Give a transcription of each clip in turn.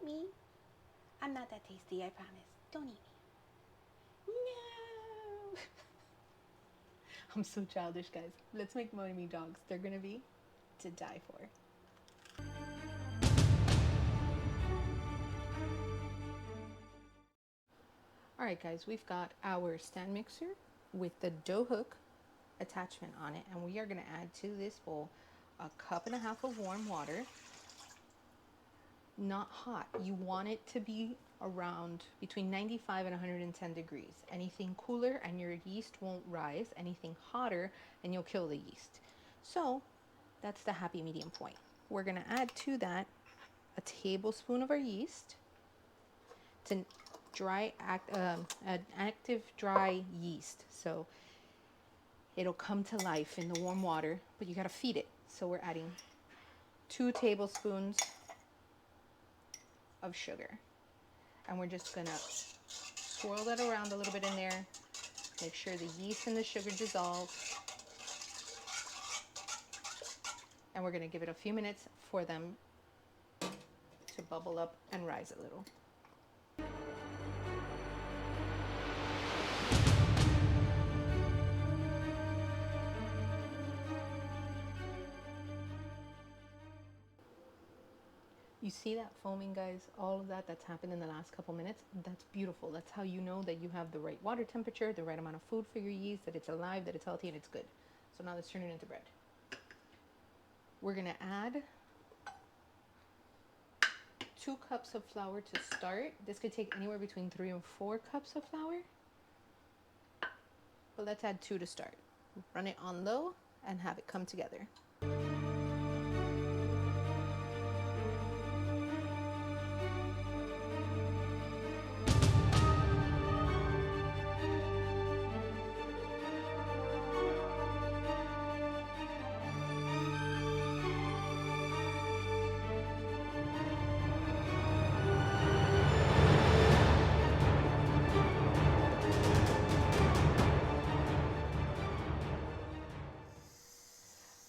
eat me. I'm not that tasty, I promise. Don't eat me. No. I'm so childish, guys. Let's make mommy dogs. They're gonna be to die for. Alright guys, we've got our stand mixer with the dough hook attachment on it, and we are going to add to this bowl a cup and a half of warm water. Not hot. You want it to be around between 95 and 110 degrees. Anything cooler and your yeast won't rise. Anything hotter and you'll kill the yeast. So that's the happy medium point. We're going to add to that a tablespoon of our yeast. It's an active dry yeast, so it'll come to life in the warm water, but you got to feed it. So we're adding 2 tablespoons of sugar, and we're just gonna swirl that around a little bit in there. Make sure the yeast and the sugar dissolve, and we're gonna give it a few minutes for them to bubble up and rise a little. You see that foaming, guys? All of that's happened in the last couple minutes. That's beautiful. That's how you know that you have the right water temperature, the right amount of food for your yeast, that it's alive, that it's healthy, and it's good. So now let's turn it into bread. We're gonna add 2 cups of flour to start. This could take anywhere between 3 and 4 cups of flour, but let's add 2 to start. Run it on low and have it come together.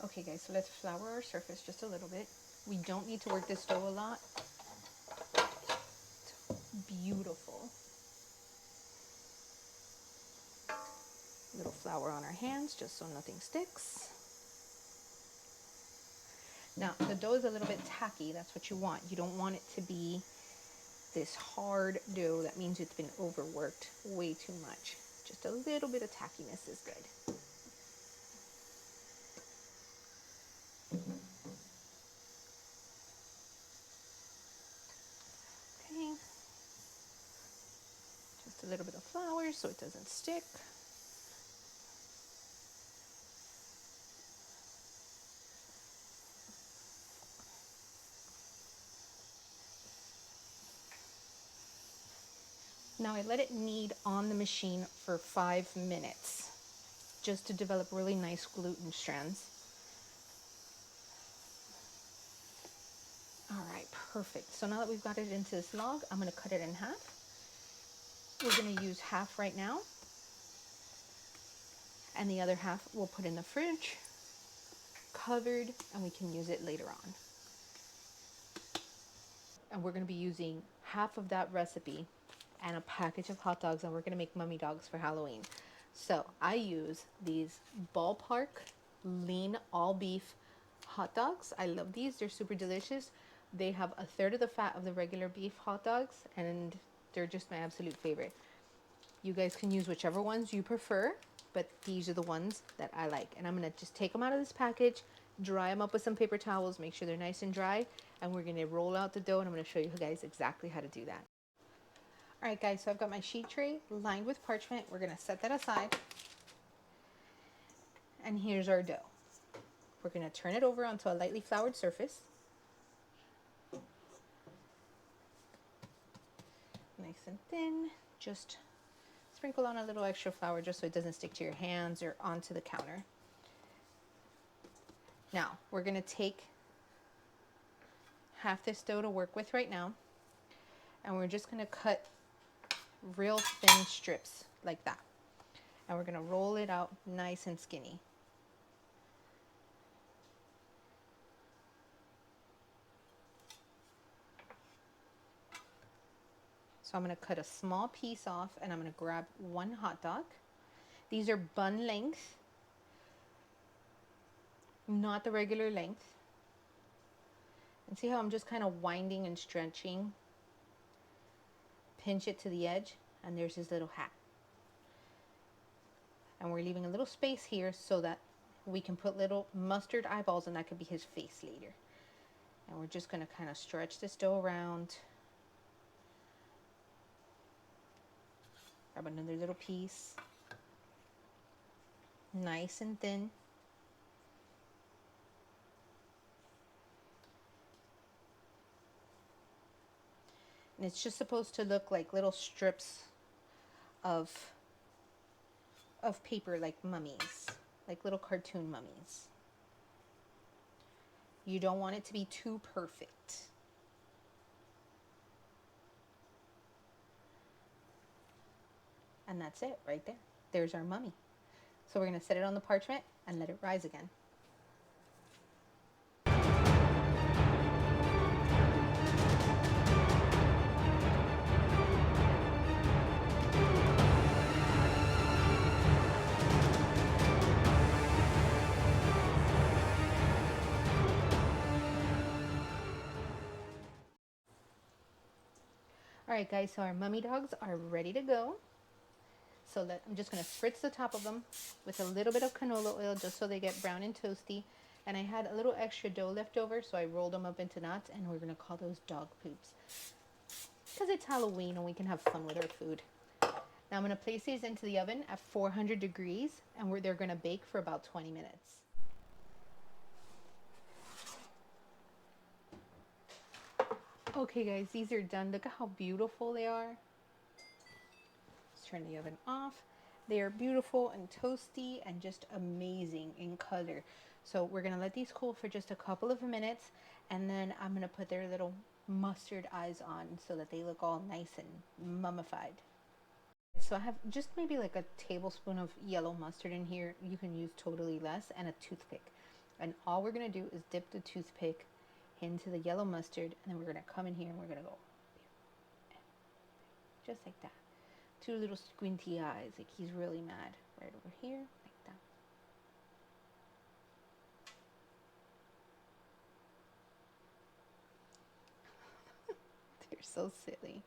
Okay guys, so let's flour our surface just a little bit. We don't need to work this dough a lot. It's beautiful. A little flour on our hands just so nothing sticks. Now the dough is a little bit tacky. That's what you want. You don't want it to be this hard dough. That means it's been overworked way too much. Just a little bit of tackiness is good. Okay, just a little bit of flour so it doesn't stick. Now I let it knead on the machine for 5 minutes just to develop really nice gluten strands. All right, perfect. So now that we've got it into this log, I'm going to cut it in half. We're going to use half right now, and the other half we'll put in the fridge, covered, and we can use it later on. And we're going to be using half of that recipe and a package of hot dogs, and we're going to make mummy dogs for Halloween. So I use these Ballpark lean all beef hot dogs. I love these. They're super delicious. They have a third of the fat of the regular beef hot dogs, and they're just my absolute favorite. You guys can use whichever ones you prefer, but these are the ones that I like. And I'm going to just take them out of this package, dry them up with some paper towels, make sure they're nice and dry, and we're going to roll out the dough, and I'm going to show you guys exactly how to do that. All right, guys, so I've got my sheet tray lined with parchment. We're going to set that aside. And here's our dough. We're going to turn it over onto a lightly floured surface. Nice and thin. Just sprinkle on a little extra flour just so it doesn't stick to your hands or onto the counter. Now, we're going to take half this dough to work with right now, and we're just going to cut real thin strips like that. And we're going to roll it out nice and skinny. So I'm going to cut a small piece off and I'm going to grab one hot dog. These are bun length, not the regular length. And see how I'm just kind of winding and stretching? Pinch it to the edge, and there's his little hat. And we're leaving a little space here so that we can put little mustard eyeballs, and that could be his face later. And we're just going to kind of stretch this dough around. Grab another little piece. Nice and thin. And it's just supposed to look like little strips of paper, like mummies, like little cartoon mummies. You don't want it to be too perfect. And that's it right there. There's our mummy. So we're going to set it on the parchment and let it rise again. Alright guys, so our mummy dogs are ready to go. So I'm just going to spritz the top of them with a little bit of canola oil just so they get brown and toasty. And I had a little extra dough left over, so I rolled them up into knots, and we're going to call those dog poops. Because it's Halloween and we can have fun with our food. Now I'm going to place these into the oven at 400 degrees, and they're going to bake for about 20 minutes. Okay guys, these are done. Look at how beautiful they are. Let's turn the oven off. They are beautiful and toasty and just amazing in color. So we're going to let these cool for just a couple of minutes, and then I'm going to put their little mustard eyes on so that they look all nice and mummified. So I have just maybe like a tablespoon of yellow mustard in here. You can use totally less, and a toothpick. And all we're going to do is dip the toothpick into the yellow mustard, and then we're going to come in here and we're going to go just like that. Two little squinty eyes, like he's really mad. Right over here, like that. They're so silly.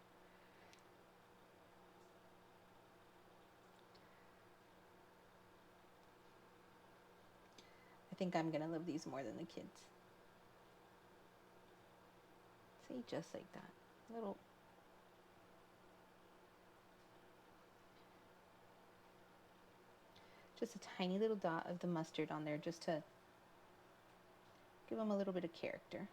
I think I'm gonna love these more than the kids. See, just like that. Little. Just a tiny little dot of the mustard on there just to give them a little bit of character.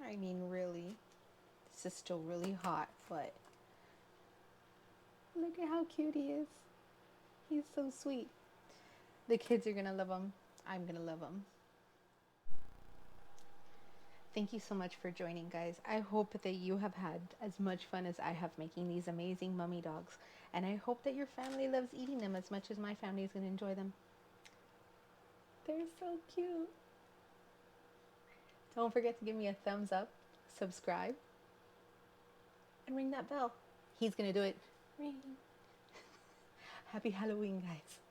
I mean, really, this is still really hot, but look at how cute he is. He's so sweet. The kids are gonna love him. I'm gonna love him. Thank you so much for joining, guys. I hope that you have had as much fun as I have making these amazing mummy dogs. And I hope that your family loves eating them as much as my family is going to enjoy them. They're so cute. Don't forget to give me a thumbs up, subscribe, and ring that bell. He's going to do it. Ring. Happy Halloween, guys.